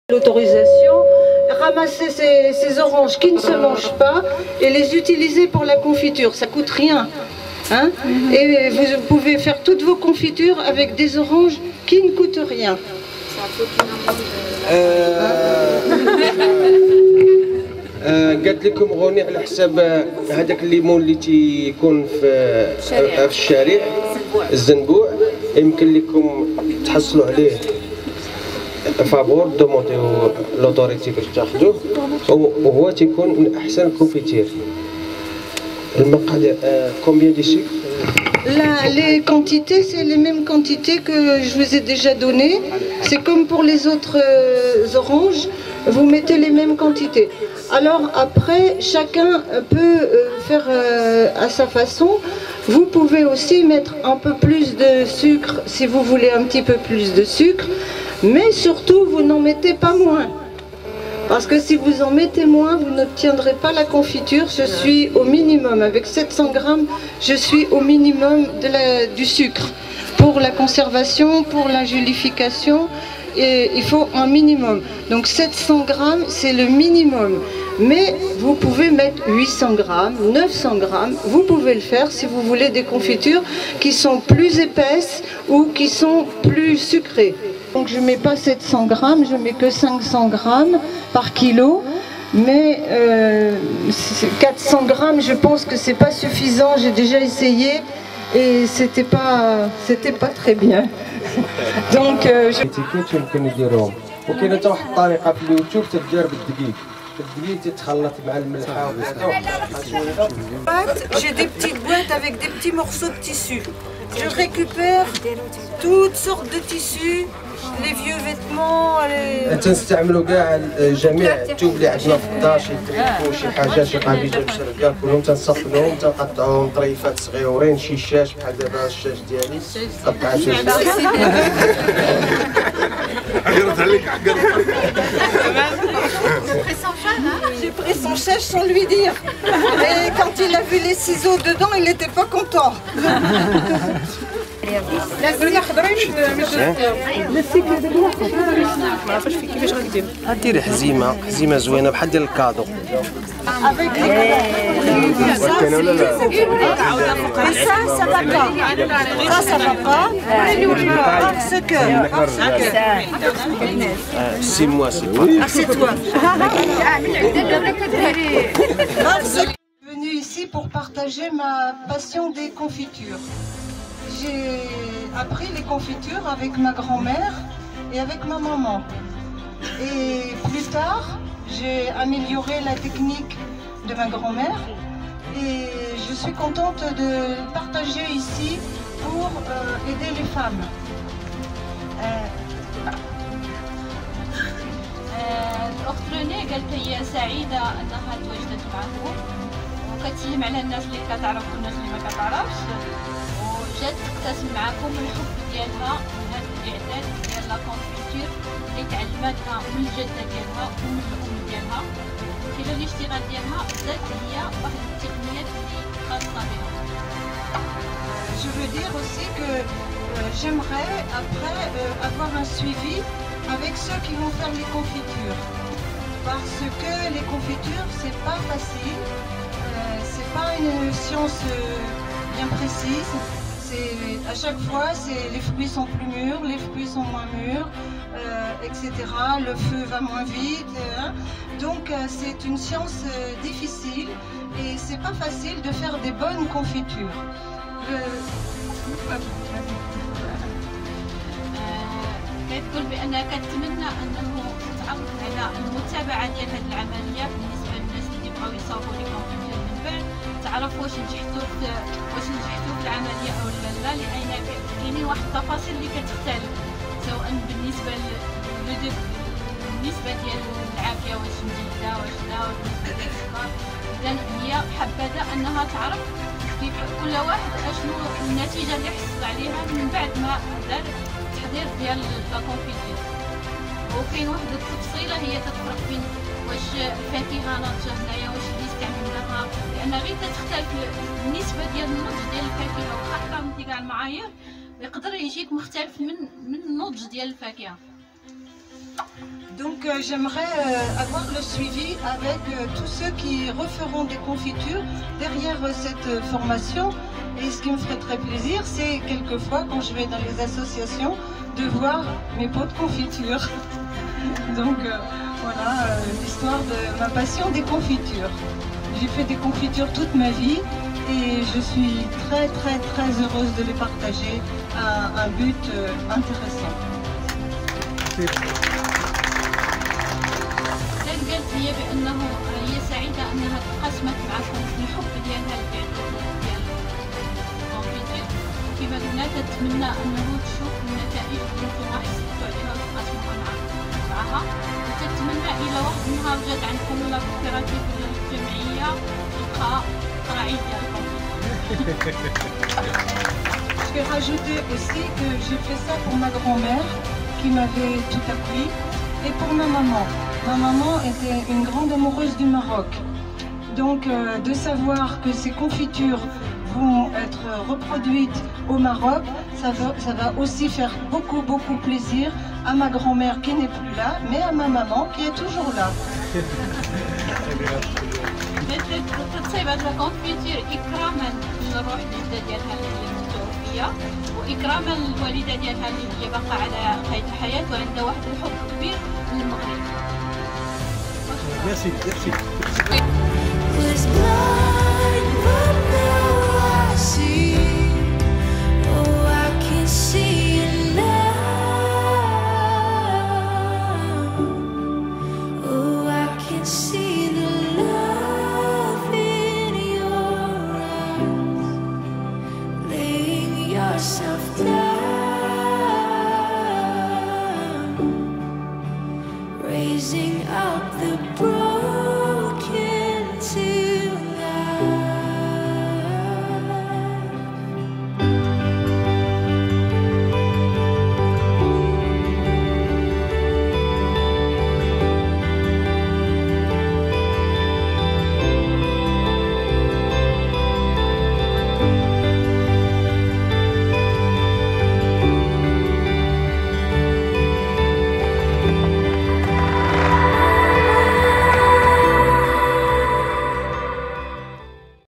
L'autorisation, ramasser ces oranges qui ne se mangent pas et les utiliser pour la confiture, ça coûte rien. Hein? Et vous pouvez faire toutes vos confitures avec des oranges qui ne coûtent rien. قالت لكم غوني على حساب هذاك الليمون اللي تيكون في الشارع الزنبوع يمكن لكم تحصلوا عليه فابور دومونديو لوتوريتي باش تاخذوه وهو تيكون من احسن الكونفيتير. المقادير combien de sucre? Les quantités, c'est les mêmes quantités que je vous ai déjà données. C'est comme pour les autres oranges, vous mettez les mêmes quantités. Alors après, chacun peut faire à sa façon. Vous pouvez aussi mettre un peu plus de sucre si vous voulez un petit peu plus de sucre. Mais surtout, vous n'en mettez pas moins. Parce que si vous en mettez moins, vous n'obtiendrez pas la confiture. Je suis au minimum. Avec 700 grammes, je suis au minimum du sucre. Pour la conservation, pour la gélification, il faut un minimum. Donc 700 grammes, c'est le minimum. Mais vous pouvez mettre 800 grammes, 900 grammes. Vous pouvez le faire si vous voulez des confitures qui sont plus épaisses ou qui sont plus sucrées. Donc je ne mets pas 700 grammes, je ne mets que 500 grammes par kilo. Mais 400 grammes, je pense que ce n'est pas suffisant. J'ai déjà essayé et c'était pas très bien. Donc j'ai des petites boîtes avec des petits morceaux de tissu. Je récupère toutes sortes de tissus, les vieux vêtements, تنستعملوا كاع جميع الثوب اللي عندنا في الدار، شي تريكو شي حاجه شي قبيجه مشركه كلهم تنصفنوهم تنقطعوهم طريفات صغيورين شي شاش بحال دابا الشاش ديالي قطعته. يرد عليك حق J'ai pris son chèche sans lui dire. Et quand il a vu les ciseaux dedans, il n'était pas content. ديري حزيمه زوينه بحال ديال الكادو. C'est moi, c'est toi. Ah, c'est toi. Je suis venue ici pour partager ma passion des confitures. J'ai appris les confitures avec ma grand-mère et avec ma maman. Et plus tard, j'ai amélioré la technique de ma grand-mère et je suis contente de partager ici pour aider les femmes. الأخت روني قالت هي سعيدة أنها تواجدت معكم وكتسلم على الناس اللي كتعرف والناس اللي ما كتعرفش وجات تقتسم معكم الحب ديالها لهذا الإعداد ديال لا كونفيتور اللي تعلماتها من الجدة ديالها ومن الأم ديالها. خلال الاشتغال ديالها زادت هي واحد التقنيات اللي خاصة بها. Je veux dire aussi que j'aimerais après avoir un suivi avec ceux qui vont faire les confitures. Parce que les confitures, c'est pas facile, c'est pas une science bien précise. À chaque fois, les fruits sont plus mûrs, les fruits sont moins mûrs, etc. Le feu va moins vite. Hein. Donc c'est une science difficile et c'est pas facile de faire des bonnes confitures. كتقول بأنها كتمنى أنه تتعرف على المتابعة ديال هذه العملية بالنسبة للناس اللي بغاو يصاوبوا لي كونفيتور من بعد تعرف واش نجحتوا في العملية أو لا، لأن كاينين واحد التفاصيل اللي كتختلف سواء بالنسبة ديال العافية واش مزيدة واش لا، بالنسبة ديال السكر. إذا هي حبذا أنها تعرف كيف كل واحد اشنو النتيجة اللي حصل عليها من بعد ما دار التحضير ديال لا كونفيتور. وكاين واحد التفصيله هي تتفرق بين واش الفاكهه ناضجه هنايا واش اللي استعملناها، لان غير تختلف النسبه ديال النضج ديال الفاكهه وخا حطمتي كاع المعايير يقدر يجيك مختلف من النضج ديال الفاكهه. Donc j'aimerais avoir le suivi avec tous ceux qui referont des confitures derrière cette formation. Et ce qui me ferait très plaisir, c'est quelquefois quand je vais dans les associations, de voir mes pots de confiture. Donc voilà l'histoire de ma passion des confitures. J'ai fait des confitures toute ma vie et je suis très très très heureuse de les partager à un but intéressant. قالت هي بانه هي سعيده انها تقاسمت معكم الحب ديالها ديال الكونفيتير، كما قلنا تتمنى انه تشوف النتائج اللي نتوما حصلتوا عليها وتقاسموها معها، وتتمنى الى واحد النهار جات عندكم لا كوبيراتيف ولا الجمعيه تلقى قراعي ديال الكونفيتير. Je vais rajouter aussi que j'ai fait ça pour ma grand-mère qui m'avait tout appris et pour ma maman. Ma maman était une grande amoureuse du Maroc. Donc de savoir que ces confitures vont être reproduites au Maroc, ça va aussi faire beaucoup plaisir à ma grand-mère qui n'est plus là, mais à ma maman qui est toujours là. تتصيب هاد الكونفيتير إكراما للروح الجدة ديالها اللي هي متوفية، وإكراما للوالدة ديالها اللي هي باقا على قيد الحياة وعندها واحد الحب كبير للمغرب. Merci, merci. Was blind, but now I see. Oh, I can see it now. Oh, I can see the love in your eyes. Laying yourself down, raising up the broken.